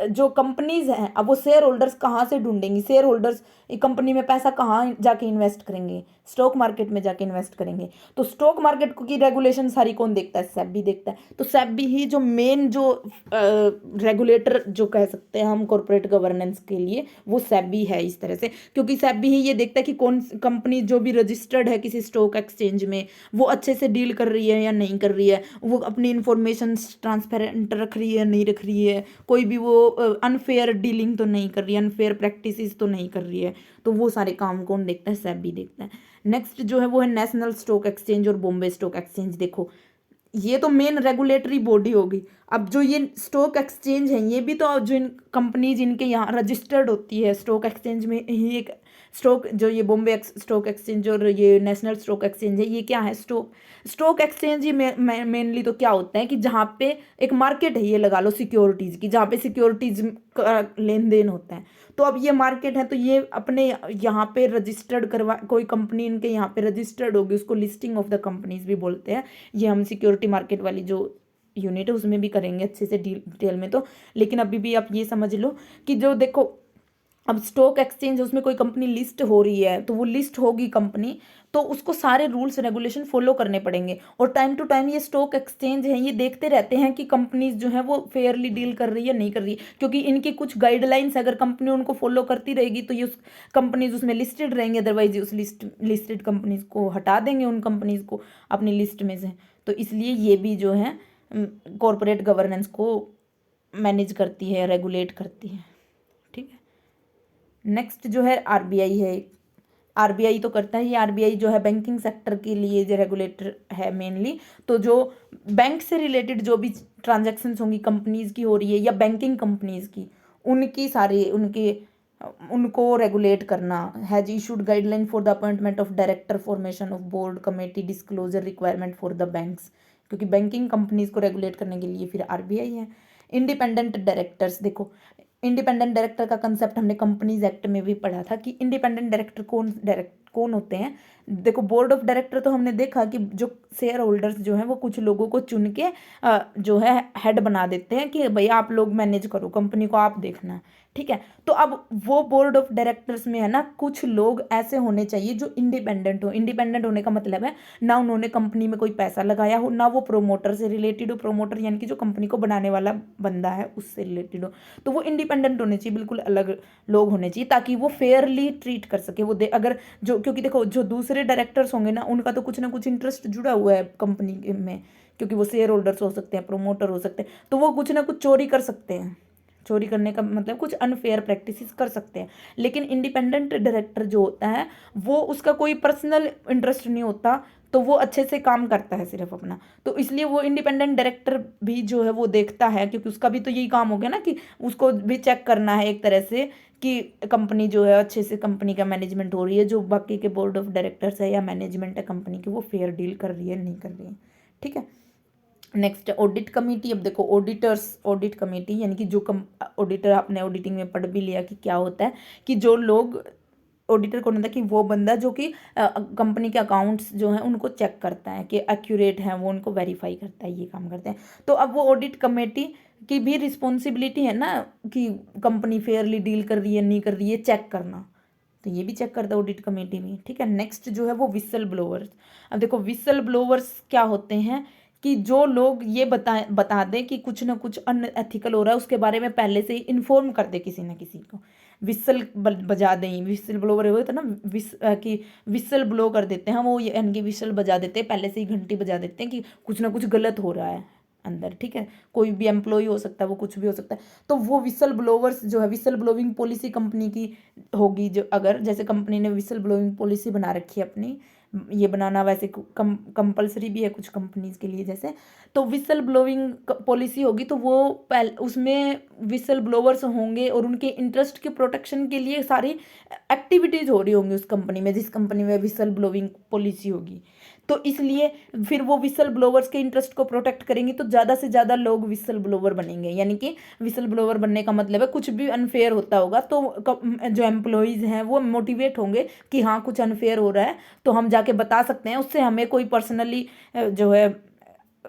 जो कंपनीज हैं, अब वो शेयर होल्डर्स कहाँ से ढूंढेंगी, शेयर होल्डर्स कंपनी में पैसा कहाँ जाके इन्वेस्ट करेंगे, स्टॉक मार्केट में जाके इन्वेस्ट करेंगे। तो स्टॉक मार्केट की रेगुलेशन सारी कौन देखता है, सेबी देखता है। तो सेबी ही जो मेन जो रेगुलेटर जो कह सकते हैं हम कॉरपोरेट गवर्नेंस के लिए, वो सेबी है इस तरह से। क्योंकि सेबी ही ये देखता है कि कौन कंपनी जो भी रजिस्टर्ड है किसी स्टॉक एक्सचेंज में, वो अच्छे से डील कर रही है या नहीं कर रही है, वो अपनी इंफॉर्मेशन ट्रांसपेरेंट रख रही है नहीं रख रही है, कोई भी वो अनफेयर डीलिंग तो नहीं कर रही है, अनफेयर प्रैक्टिसेस तो नहीं कर रही है। तो वो सारे काम कौन देखता है, सेबी देखता है। नेक्स्ट जो है वो है नेशनल स्टॉक एक्सचेंज और बॉम्बे स्टॉक एक्सचेंज। देखो ये तो मेन रेगुलेटरी बॉडी होगी। अब जो ये स्टॉक एक्सचेंज है, ये भी तो जो इन कंपनीज इनके यहाँ रजिस्टर्ड होती है स्टॉक एक्सचेंज में ही, एक स्टॉक जो ये बॉम्बे स्टॉक एक्सचेंज और ये नेशनल स्टॉक एक्सचेंज है, ये क्या है, स्टॉक एक्सचेंज ही मेनली तो क्या होता है कि जहाँ पे एक मार्केट है, ये लगा लो सिक्योरिटीज़ की, जहाँ पे सिक्योरिटीज का लेन देन होता है। तो अब ये मार्केट है, तो ये अपने यहाँ पे रजिस्टर्ड करवा, कोई कंपनी इनके यहाँ पे रजिस्टर्ड होगी, उसको लिस्टिंग ऑफ द कंपनीज भी बोलते हैं। ये हम सिक्योरिटी मार्केट वाली जो यूनिट है उसमें भी करेंगे अच्छे से डिटेल में तो। लेकिन अभी भी आप ये समझ लो कि जो देखो अब स्टॉक एक्सचेंज उसमें कोई कंपनी लिस्ट हो रही है, तो वो लिस्ट होगी कंपनी, तो उसको सारे रूल्स रेगुलेशन फॉलो करने पड़ेंगे। और टाइम टू टाइम ये स्टॉक एक्सचेंज है, ये देखते रहते हैं कि कंपनीज जो है वो फेयरली डील कर रही है नहीं कर रही है। क्योंकि इनकी कुछ गाइडलाइंस अगर कंपनी उनको फॉलो करती रहेगी तो ये उस कंपनीज उसमें लिस्टेड रहेंगे, अदरवाइज उस लिस्टेड कंपनीज को हटा देंगे, उन कंपनीज को अपनी लिस्ट में से। तो इसलिए ये भी जो है कॉरपोरेट गवर्नेंस को मैनेज करती है, रेगुलेट करती है। ठीक है। नेक्स्ट जो है आरबीआई है, आरबीआई तो करता है, ये आरबीआई जो है बैंकिंग सेक्टर के लिए जो रेगुलेटर है मेनली। तो जो बैंक से रिलेटेड जो भी ट्रांजैक्शंस होंगी कंपनीज की हो रही है या बैंकिंग कंपनीज की, उनकी सारी उनको रेगुलेट करना। Has issued guideline for the appointment of director, formation of board committee, disclosure requirement for the banks, क्योंकि बैंकिंग कंपनीज को रेगुलेट करने के लिए फिर आरबीआई है। इंडिपेंडेंट डायरेक्टर्स, देखो इंडिपेंडेंट डायरेक्टर का कंसेप्ट हमने कंपनीज एक्ट में भी पढ़ा था कि इंडिपेंडेंट डायरेक्टर कौन होते हैं। देखो बोर्ड ऑफ डायरेक्टर तो हमने देखा कि जो शेयर होल्डर्स जो हैं वो कुछ लोगों को चुन के जो है हेड बना देते हैं कि भाई आप लोग मैनेज करो कंपनी को, आप देखना, ठीक है। तो अब वो बोर्ड ऑफ डायरेक्टर्स में है ना कुछ लोग ऐसे होने चाहिए जो इंडिपेंडेंट हो। इंडिपेंडेंट होने का मतलब है ना उन्होंने कंपनी में कोई पैसा लगाया हो, ना वो प्रोमोटर से रिलेटेड हो, प्रोमोटर यानी कि जो कंपनी को बनाने वाला बंदा है उससे रिलेटेड हो। तो वो इंडिपेंडेंट होने चाहिए, बिल्कुल अलग लोग होने चाहिए ताकि वो फेयरली ट्रीट कर सके। वो अगर जो, क्योंकि देखो जो दूसरे डायरेक्टर्स होंगे ना उनका तो कुछ ना कुछ इंटरेस्ट जुड़ा हुआ है कंपनी में, क्योंकि वो शेयर होल्डर्स हो सकते हैं, प्रोमोटर हो सकते हैं, तो वो कुछ ना कुछ चोरी कर सकते हैं। चोरी करने का मतलब कुछ अनफेयर प्रैक्टिसेस कर सकते हैं। लेकिन इंडिपेंडेंट डायरेक्टर जो होता है वो उसका कोई पर्सनल इंटरेस्ट नहीं होता, तो वो अच्छे से काम करता है सिर्फ अपना। तो इसलिए वो इंडिपेंडेंट डायरेक्टर भी जो है वो देखता है, क्योंकि उसका भी तो यही काम हो गया ना कि उसको भी चेक करना है एक तरह से कि कंपनी जो है अच्छे से कंपनी का मैनेजमेंट हो रही है, जो बाकी के बोर्ड ऑफ डायरेक्टर्स है या मैनेजमेंट है कंपनी की वो फेयर डील कर रही है नहीं कर रही है, ठीक है। Next audit committee. अब देखो ऑडिटर्स, ऑडिट कमेटी यानी कि जो ऑडिटर, आपने ऑडिटिंग में पढ़ भी लिया कि क्या होता है कि जो लोग ऑडिटर कौन होता है कि वो बंदा जो कि कंपनी के अकाउंट्स जो हैं उनको चेक करता है कि एक्यूरेट हैं, वो उनको वेरीफाई करता है, ये काम करते हैं। तो अब वो ऑडिट कमेटी की भी रिस्पॉन्सिबिलिटी है ना कि कंपनी फेयरली डील कर रही है नहीं कर रही है चेक करना, तो ये भी चेक करता है ऑडिट कमेटी भी, ठीक है। नेक्स्ट जो है वो विसल ब्लोअर्स। अब देखो विसल ब्लोअर्स क्या होते हैं कि जो लोग ये बता दें कि कुछ ना कुछ अनएथिकल हो रहा है, उसके बारे में पहले से ही इन्फॉर्म कर दे किसी ना किसी को, विसल बजा दें। विसल ब्लोअर होता है ना कि विसल ब्लो कर देते हैं, वो यानी कि विसल बजा देते हैं, पहले से ही घंटी बजा देते हैं कि कुछ ना कुछ गलत हो रहा है अंदर, ठीक है। कोई भी एम्प्लॉय हो सकता है, वो कुछ भी हो सकता है। तो वो विसल ब्लोवर्स जो है, विसल ब्लोइंग पॉलिसी कंपनी की होगी, जो अगर जैसे कंपनी ने विसल ब्लोइंग पॉलिसी बना रखी है अपनी, ये बनाना वैसे कंपलसरी भी है कुछ कंपनीज के लिए जैसे, तो विसल ब्लोइंग पॉलिसी होगी तो वो उसमें विसल ब्लोवर्स होंगे और उनके इंटरेस्ट के प्रोटेक्शन के लिए सारी एक्टिविटीज़ हो रही होंगी उस कंपनी में, जिस कंपनी में विसल ब्लोइंग पॉलिसी होगी। तो इसलिए फिर वो विसल ब्लोवर्स के इंटरेस्ट को प्रोटेक्ट करेंगे तो ज़्यादा से ज़्यादा लोग विसल ब्लोवर बनेंगे। यानी कि विसल ब्लोवर बनने का मतलब है कुछ भी अनफेयर होता होगा तो जो एम्प्लॉयज़ हैं वो मोटिवेट होंगे कि हाँ कुछ अनफेयर हो रहा है तो हम जाके बता सकते हैं, उससे हमें कोई पर्सनली जो है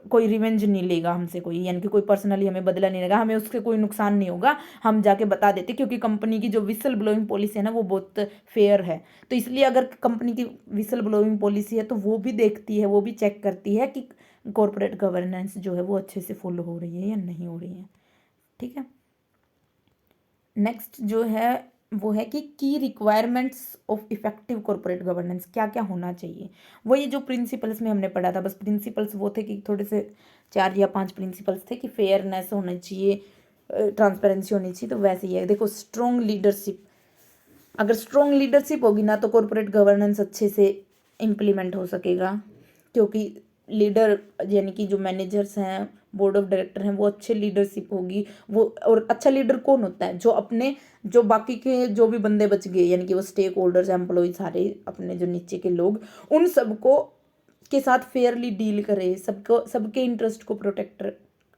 कोई रिवेंज नहीं लेगा हमसे कोई, यानी कि कोई पर्सनली हमें बदला नहीं लेगा, हमें उससे कोई नुकसान नहीं होगा, हम जाके बता देते, क्योंकि कंपनी की जो विसल ब्लोइंग पॉलिसी है ना वो बहुत फेयर है। तो इसलिए अगर कंपनी की विसल ब्लोइंग पॉलिसी है तो वो भी देखती है, वो भी चेक करती है कि कॉरपोरेट गवर्नेंस जो है वो अच्छे से फॉलो हो रही है या नहीं हो रही है, ठीक है। नेक्स्ट जो है वो है कि की requirements of effective corporate governance, क्या क्या होना चाहिए। वो ये जो प्रिंसिपल्स में हमने पढ़ा था, बस प्रिंसिपल्स वो थे कि थोड़े से 4 या 5 प्रिंसिपल्स थे कि फेयरनेस होना चाहिए, ट्रांसपेरेंसी होनी चाहिए, तो वैसे ही है। देखो स्ट्रॉन्ग लीडरशिप, अगर स्ट्रॉन्ग लीडरशिप होगी ना तो कॉरपोरेट गवर्नेंस अच्छे से इम्प्लीमेंट हो सकेगा, क्योंकि लीडर यानी कि जो मैनेजर्स हैं, बोर्ड ऑफ डायरेक्टर हैं, वो अच्छे लीडरशिप होगी वो। और अच्छा लीडर कौन होता है, जो अपने जो बाकी के जो भी बंदे बच गए यानी कि वो स्टेक होल्डर्स, एम्प्लॉय, सारे अपने जो नीचे के लोग, उन सबको के साथ फेयरली डील करे, सबको सबके इंटरेस्ट को प्रोटेक्ट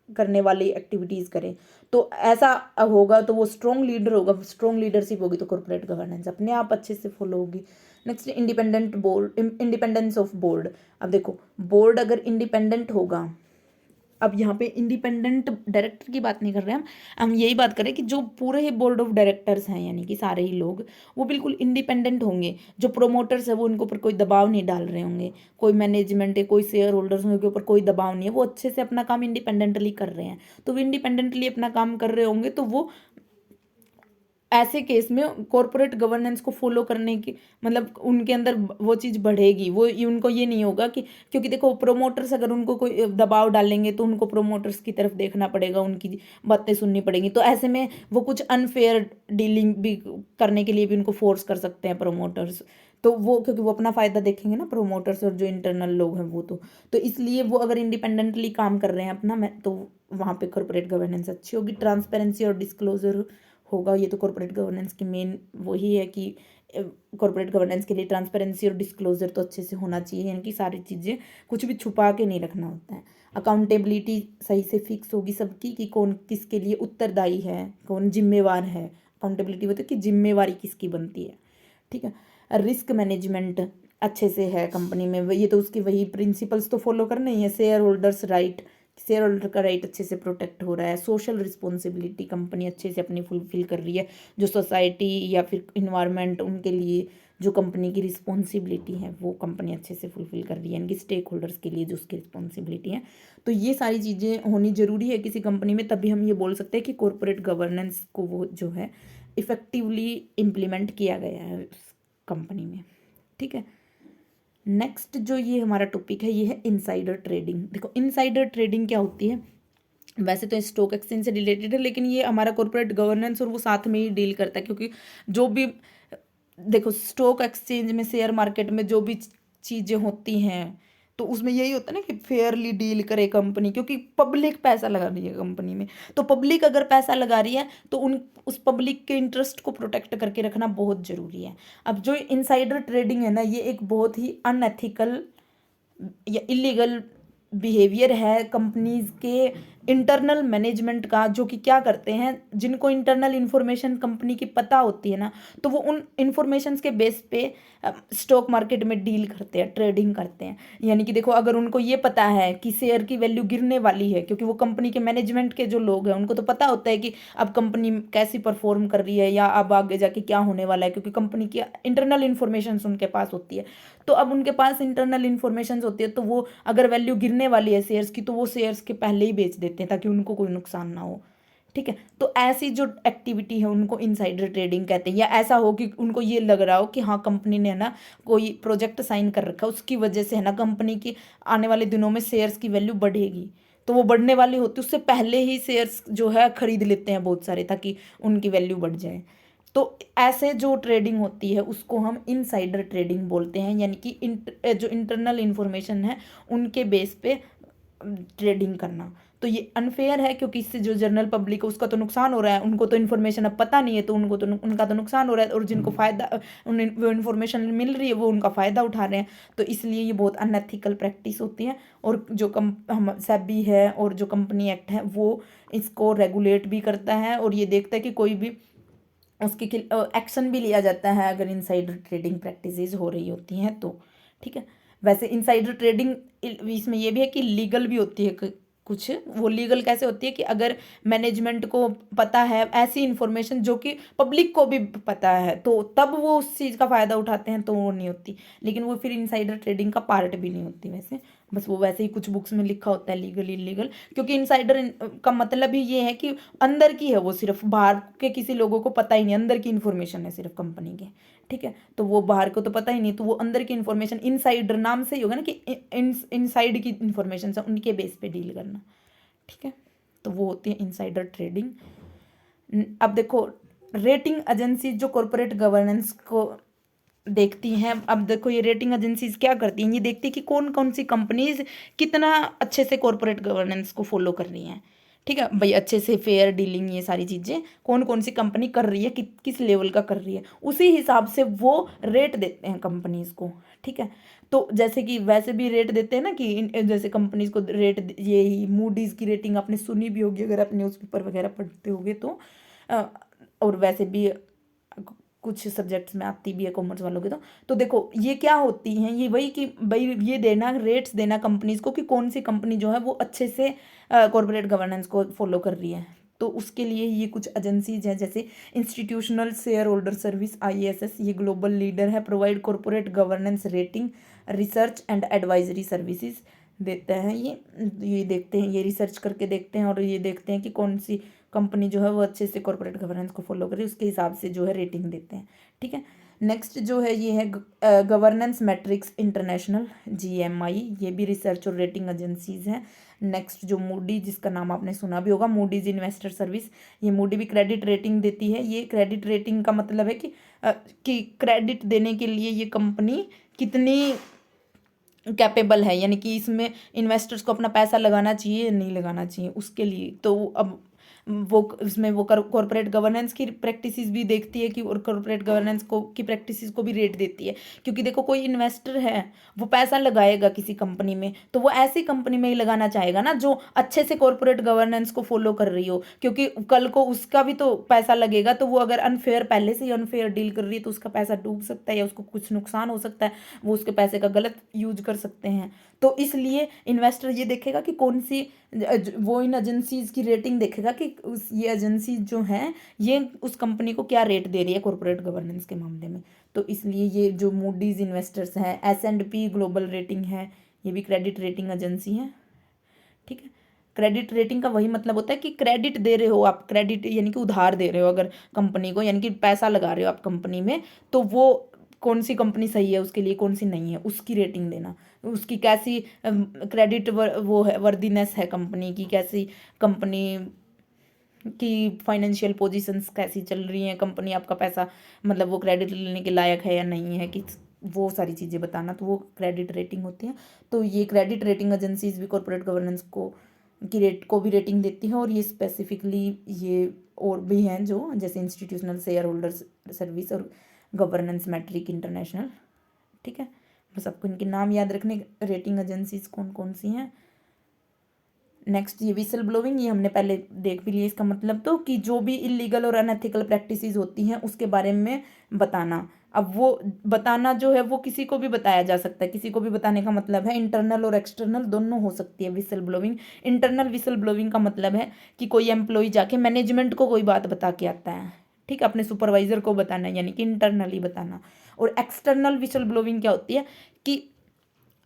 करने वाली एक्टिविटीज़ करें। तो ऐसा होगा तो वो स्ट्रॉन्ग लीडर होगा, स्ट्रॉन्ग लीडरशिप होगी तो कॉरपोरेट गवर्नेंस अपने आप अच्छे से फॉलो होगी। Next independent board, independence of board. अब देखो बोर्ड अगर इंडिपेंडेंट होगा, अब यहाँ पे इंडिपेंडेंट डायरेक्टर की बात नहीं कर रहे हम यही बात कर रहे हैं कि जो पूरे ही बोर्ड ऑफ डायरेक्टर्स हैं यानी कि सारे ही लोग वो बिल्कुल इंडिपेंडेंट होंगे। जो प्रोमोटर्स है वो उनके ऊपर कोई दबाव नहीं डाल रहे होंगे, कोई मैनेजमेंट है, कोई शेयर होल्डर्स उनके ऊपर कोई दबाव नहीं है, वो अच्छे से अपना काम इंडिपेंडेंटली कर रहे हैं। तो वो इंडिपेंडेंटली अपना काम कर रहे होंगे तो वो ऐसे केस में कॉरपोरेट गवर्नेंस को फॉलो करने की मतलब उनके अंदर वो चीज़ बढ़ेगी। वो उनको ये नहीं होगा कि, क्योंकि देखो प्रोमोटर्स अगर उनको कोई दबाव डालेंगे तो उनको प्रोमोटर्स की तरफ देखना पड़ेगा, उनकी बातें सुननी पड़ेगी, तो ऐसे में वो कुछ अनफेयर डीलिंग भी करने के लिए भी उनको फोर्स कर सकते हैं प्रोमोटर्स। तो वो क्योंकि वो अपना फ़ायदा देखेंगे ना, प्रोमोटर्स और जो इंटरनल लोग हैं वो, तो इसलिए वो अगर इंडिपेंडेंटली काम कर रहे हैं अपना, मैं तो वहाँ पे कॉर्पोरेट गवर्नेंस अच्छी होगी। ट्रांसपेरेंसी और डिस्क्लोजर होगा, ये तो कॉर्पोरेट गवर्नेंस की मेन वही है कि कॉर्पोरेट गवर्नेंस के लिए ट्रांसपेरेंसी और डिस्क्लोजर तो अच्छे से होना चाहिए, यानी कि सारी चीज़ें कुछ भी छुपा के नहीं रखना होता है। अकाउंटेबिलिटी सही से फिक्स होगी सबकी कि कौन किसके लिए उत्तरदायी है, कौन जिम्मेवार है। अकाउंटेबिलिटी होती है कि जिम्मेवारी किसकी बनती है, ठीक है। रिस्क मैनेजमेंट अच्छे से है कंपनी में, ये तो उसकी वही प्रिंसिपल्स तो फॉलो करने ही है। Share holders right, share holder का राइट अच्छे से प्रोटेक्ट हो रहा है। सोशल रिस्पॉन्सिबिलिटी कंपनी अच्छे से अपनी फुलफिल कर रही है, जो सोसाइटी या फिर इन्वायरमेंट उनके लिए जो कंपनी की रिस्पॉन्सिबिलिटी है वो कंपनी अच्छे से फुलफिल कर रही है, यानी कि स्टेक होल्डर्स के लिए जो उसकी रिस्पॉन्सिबिलिटी है। तो ये सारी चीज़ें होनी ज़रूरी है किसी कंपनी में, तभी हम ये बोल सकते हैं कि कॉरपोरेट गवर्नेंस को वो जो है इफ़ेक्टिवली इम्प्लीमेंट किया गया है उस कंपनी में, ठीक है। नेक्स्ट जो ये हमारा टॉपिक है ये है इनसाइडर ट्रेडिंग। देखो इनसाइडर ट्रेडिंग क्या होती है, वैसे तो स्टॉक एक्सचेंज से रिलेटेड है, लेकिन ये हमारा कॉर्पोरेट गवर्नेंस और वो साथ में ही डील करता है, क्योंकि जो भी देखो स्टॉक एक्सचेंज में, शेयर मार्केट में जो भी चीज़ें होती हैं तो उसमें यही होता है ना कि फेयरली डील करे कंपनी, क्योंकि पब्लिक पैसा लगा रही है कंपनी में। तो पब्लिक अगर पैसा लगा रही है तो उस पब्लिक के इंटरेस्ट को प्रोटेक्ट करके रखना बहुत ज़रूरी है। अब जो इनसाइडर ट्रेडिंग है ना, ये एक बहुत ही अनएथिकल या इलीगल बिहेवियर है कंपनीज के इंटरनल मैनेजमेंट का, जो कि क्या करते हैं, जिनको इंटरनल इन्फॉर्मेशन कंपनी की पता होती है ना, तो वो उन इन्फॉर्मेशंस के बेस पे स्टॉक मार्केट में डील करते हैं, ट्रेडिंग करते हैं। यानी कि देखो अगर उनको ये पता है कि शेयर की वैल्यू गिरने वाली है, क्योंकि वो कंपनी के मैनेजमेंट के जो लोग हैं उनको तो पता होता है कि अब कंपनी कैसी परफॉर्म कर रही है या अब आगे जाके क्या होने वाला है, क्योंकि कंपनी की इंटरनल इन्फॉर्मेशन उनके पास होती है। तो अब उनके पास इंटरनल इन्फॉर्मेशन होती है, तो वो अगर वैल्यू गिरने वाली है शेयर्स की तो वो शेयर्स के पहले ही बेच देते हैं ताकि उनको कोई नुकसान ना हो, ठीक है। तो ऐसी जो एक्टिविटी है उनको इनसाइडर ट्रेडिंग कहते हैं। या ऐसा हो कि उनको ये लग रहा हो कि हाँ कंपनी ने ना कोई प्रोजेक्ट साइन कर रखा है, उसकी वजह से है ना कंपनी की आने वाले दिनों में शेयर्स की वैल्यू बढ़ेगी, तो वो बढ़ने वाली होती है, उससे पहले ही शेयर्स जो है खरीद लेते हैं बहुत सारे ताकि उनकी वैल्यू बढ़ जाए। तो ऐसे जो ट्रेडिंग होती है उसको हम इनसाइडर ट्रेडिंग बोलते हैं, यानी कि जो इंटरनल इन्फॉर्मेशन है उनके बेस पे ट्रेडिंग करना। तो ये अनफेयर है, क्योंकि इससे जो जनरल पब्लिक है उसका तो नुकसान हो रहा है, उनको तो इन्फॉर्मेशन अब पता नहीं है, तो उनका तो नुकसान हो रहा है, और जिनको फ़ायदा वो इन्फॉर्मेशन मिल रही है वो उनका फ़ायदा उठा रहे हैं। तो इसलिए ये बहुत अनएथिकल प्रैक्टिस होती है। और जो हम सेबी है और जो कंपनी एक्ट है वो इसको रेगुलेट भी करता है, और ये देखता है कि कोई भी उसके एक्शन भी लिया जाता है अगर इनसाइडर ट्रेडिंग प्रैक्टिसेस हो रही होती हैं तो, ठीक है। वैसे इनसाइडर ट्रेडिंग इसमें ये भी है कि लीगल भी होती है कुछ। वो लीगल कैसे होती है कि अगर मैनेजमेंट को पता है ऐसी इन्फॉर्मेशन जो कि पब्लिक को भी पता है, तो तब वो उस चीज़ का फ़ायदा उठाते हैं तो वो नहीं होती, लेकिन वो फिर इनसाइडर ट्रेडिंग का पार्ट भी नहीं होती वैसे। बस वो वैसे ही कुछ बुक्स में लिखा होता है लीगल इलीगल, क्योंकि इनसाइडर का मतलब ही ये है कि अंदर की है वो, सिर्फ बाहर के किसी लोगों को पता ही नहीं, अंदर की इन्फॉर्मेशन है सिर्फ कंपनी के, ठीक है। तो वो बाहर को तो पता ही नहीं, तो वो अंदर की इन्फॉर्मेशन, इनसाइडर नाम से ही होगा ना कि इनसाइड की इन्फॉर्मेशन से उनके बेस पे डील करना, ठीक है। तो वो होती है इनसाइडर ट्रेडिंग। अब देखो रेटिंग एजेंसी जो कॉरपोरेट गवर्नेंस को देखती हैं, अब देखो ये रेटिंग एजेंसीज क्या करती हैं, ये देखती है कि कौन कौन सी कंपनीज कितना अच्छे से कॉरपोरेट गवर्नेंस को फॉलो कर रही हैं, ठीक है भाई, अच्छे से फेयर डीलिंग, ये सारी चीज़ें कौन कौन सी कंपनी कर रही है, किस लेवल का कर रही है, उसी हिसाब से वो रेट देते हैं कंपनीज को, ठीक है। तो जैसे कि वैसे भी रेट देते हैं ना कि जैसे कंपनीज को रेट, यही मूडीज़ की रेटिंग आपने सुनी भी होगी अगर आप न्यूज़पेपर वगैरह पढ़ते होगे तो, और वैसे भी कुछ सब्जेक्ट्स में आती भी है कॉमर्स वालों के तो देखो ये क्या होती हैं, ये वही कि भाई ये देना, रेट्स देना कंपनीज को कि कौन सी कंपनी जो है वो अच्छे से कॉर्पोरेट गवर्नेंस को फॉलो कर रही है। तो उसके लिए ये कुछ एजेंसीज हैं, जैसे institutional share holder service ISS, ये ग्लोबल लीडर है, provide corporate governance rating, research and advisory services देते हैं। ये देखते हैं, ये रिसर्च करके देखते हैं और ये देखते हैं कि कौन सी कंपनी जो है वो अच्छे से कॉर्पोरेट गवर्नेंस को फॉलो करे, उसके हिसाब से जो है रेटिंग देते हैं, ठीक है। नेक्स्ट जो है ये है गवर्नेंस मैट्रिक्स इंटरनेशनल, GMI, ये भी रिसर्च और रेटिंग एजेंसीज हैं। नेक्स्ट जो मूडी, जिसका नाम आपने सुना भी होगा, मूडीज इन्वेस्टर सर्विस, ये मूडी भी क्रेडिट रेटिंग देती है। ये क्रेडिट रेटिंग का मतलब है कि क्रेडिट देने के लिए ये कंपनी कितनी कैपेबल है, यानी कि इसमें इन्वेस्टर्स को अपना पैसा लगाना चाहिए या नहीं लगाना चाहिए, उसके लिए। तो अब वो उसमें वो कॉर्पोरेट गवर्नेंस की प्रैक्टिसेस भी देखती है कि, और कॉर्पोरेट गवर्नेंस को की प्रैक्टिसेस को भी रेट देती है। क्योंकि देखो, कोई इन्वेस्टर है वो पैसा लगाएगा किसी कंपनी में, तो वो ऐसी कंपनी में ही लगाना चाहेगा ना जो अच्छे से कॉर्पोरेट गवर्नेंस को फॉलो कर रही हो, क्योंकि कल को उसका भी तो पैसा लगेगा। तो वो अगर अनफेयर, पहले से ही अनफेयर डील कर रही है, तो उसका पैसा डूब सकता है या उसको कुछ नुकसान हो सकता है, वो उसके पैसे का गलत यूज कर सकते हैं। तो इसलिए इन्वेस्टर ये देखेगा कि कौन सी, वो इन एजेंसीज की रेटिंग देखेगा कि ये एजेंसी जो हैं ये उस कंपनी को क्या रेट दे रही है कॉर्पोरेट गवर्नेंस के मामले में। तो इसलिए ये जो मूडीज इन्वेस्टर्स हैं, S&P ग्लोबल रेटिंग है, ये भी क्रेडिट रेटिंग एजेंसी है। ठीक है, क्रेडिट रेटिंग का वही मतलब होता है कि क्रेडिट दे रहे हो आप, क्रेडिट यानी कि उधार दे रहे हो अगर कंपनी को, यानी कि पैसा लगा रहे हो आप कंपनी में, तो वो कौन सी कंपनी सही है उसके लिए, कौन सी नहीं है, उसकी रेटिंग देना, उसकी कैसी क्रेडिट वो है, वर्दीनेस है कंपनी की, कैसी कंपनी की फाइनेंशियल पोजीशंस कैसी चल रही हैं, कंपनी आपका पैसा मतलब वो क्रेडिट लेने के लायक है या नहीं है, कि वो सारी चीज़ें बताना, तो वो क्रेडिट रेटिंग होती है। तो ये क्रेडिट रेटिंग एजेंसीज भी कॉर्पोरेट गवर्नेंस को की रेट को भी रेटिंग देती है। और ये स्पेसिफिकली ये और भी हैं जो, जैसे इंस्टीट्यूशनल शेयर होल्डर्स सर्विस और गवर्नेंस मैट्रिक इंटरनेशनल। ठीक है, बस आपको इनके नाम याद रखने, रेटिंग एजेंसीज कौन कौन सी हैं। नेक्स्ट ये विसल ब्लोइंग, ये हमने पहले देख भी लिया इसका मतलब, तो कि जो भी इलीगल और अनएथिकल प्रैक्टिसेस होती हैं उसके बारे में बताना। अब वो बताना जो है वो किसी को भी बताया जा सकता है, किसी को भी बताने का मतलब है इंटरनल और एक्सटर्नल दोनों हो सकती है whistle blowing. Internal whistle blowing का मतलब है कि कोई एम्प्लॉय जाके मैनेजमेंट को कोई बात बता के आता है, ठीक है, अपने सुपरवाइजर को बताना, यानी कि इंटरनली बताना। और एक्सटर्नल विसल ब्लोइंग क्या होती है कि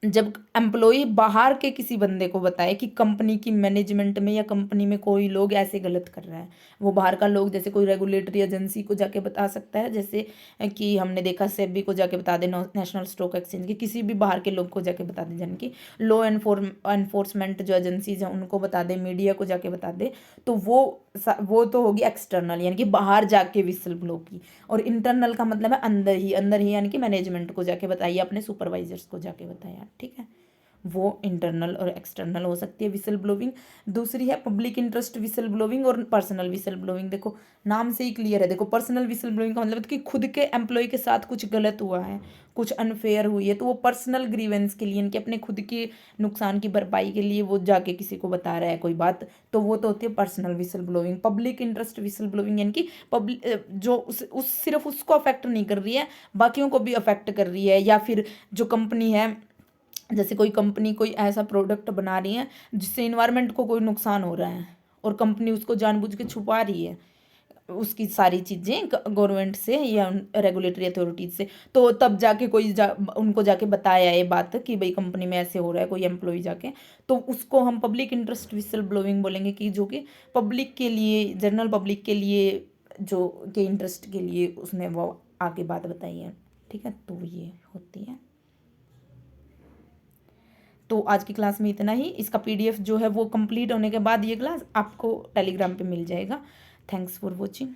जब एम्प्लॉय बाहर के किसी बंदे को बताए कि कंपनी की मैनेजमेंट में या कंपनी में कोई लोग ऐसे गलत कर रहा है, वो बाहर का लोग, जैसे कोई रेगुलेटरी एजेंसी को जाके बता सकता है, जैसे कि हमने देखा सेबी को जाके बता दे, नेशनल स्टॉक एक्सचेंज की, किसी भी बाहर के लोग को जाके बता दे, यानी कि लॉ एनफोर्समेंट जो एजेंसीज हैं उनको बता दे, मीडिया को जाके बता दे, तो वो तो होगी एक्सटर्नल, यानी कि बाहर जाके विसल ब्लो की। और इंटरनल का मतलब है अंदर ही, अंदर ही, यानी कि मैनेजमेंट को जाके बताइए, अपने सुपरवाइजर्स को जाके बताया। ठीक है, वो इंटरनल और एक्सटर्नल हो सकती है विसल ब्लोइंग। दूसरी है पब्लिक इंटरेस्ट विसल ब्लोइंग और पर्सनल विसल ब्लोइंग। देखो नाम से ही क्लियर है, देखो पर्सनल विसल ब्लोइंग का मतलब कि खुद के एम्प्लॉय के साथ कुछ गलत हुआ है, कुछ अनफेयर हुई है, तो वो पर्सनल ग्रीवेंस के लिए, यानी कि अपने खुद के नुकसान की भरपाई के लिए वो जाके किसी को बता रहा है कोई बात, तो वो तो होती है personal whistle blowing. Public interest whistle blowing यानी कि पब्लिक जो उस सिर्फ उसको अफेक्ट नहीं कर रही है, बाकियों को भी अफेक्ट कर रही है। या फिर जो कंपनी है, जैसे कोई कंपनी कोई ऐसा प्रोडक्ट बना रही है जिससे इन्वायरमेंट को कोई नुकसान हो रहा है, और कंपनी उसको जानबूझ के छुपा रही है उसकी सारी चीज़ें गवर्नमेंट से या रेगुलेटरी अथॉरिटीज से, तो तब जाके कोई उनको जाके बताया ये बात कि भाई कंपनी में ऐसे हो रहा है, कोई एम्प्लॉय जाके, तो उसको हम पब्लिक इंटरेस्ट विसल ब्लोइंग बोलेंगे, कि जो कि पब्लिक के लिए, जनरल पब्लिक के लिए, जो के इंटरेस्ट के लिए उसने वो आगे बात बताई है। ठीक है, तो ये होती है। तो आज की क्लास में इतना ही। इसका PDF जो है वो कंप्लीट होने के बाद ये क्लास आपको टेलीग्राम पे मिल जाएगा। Thanks for watching.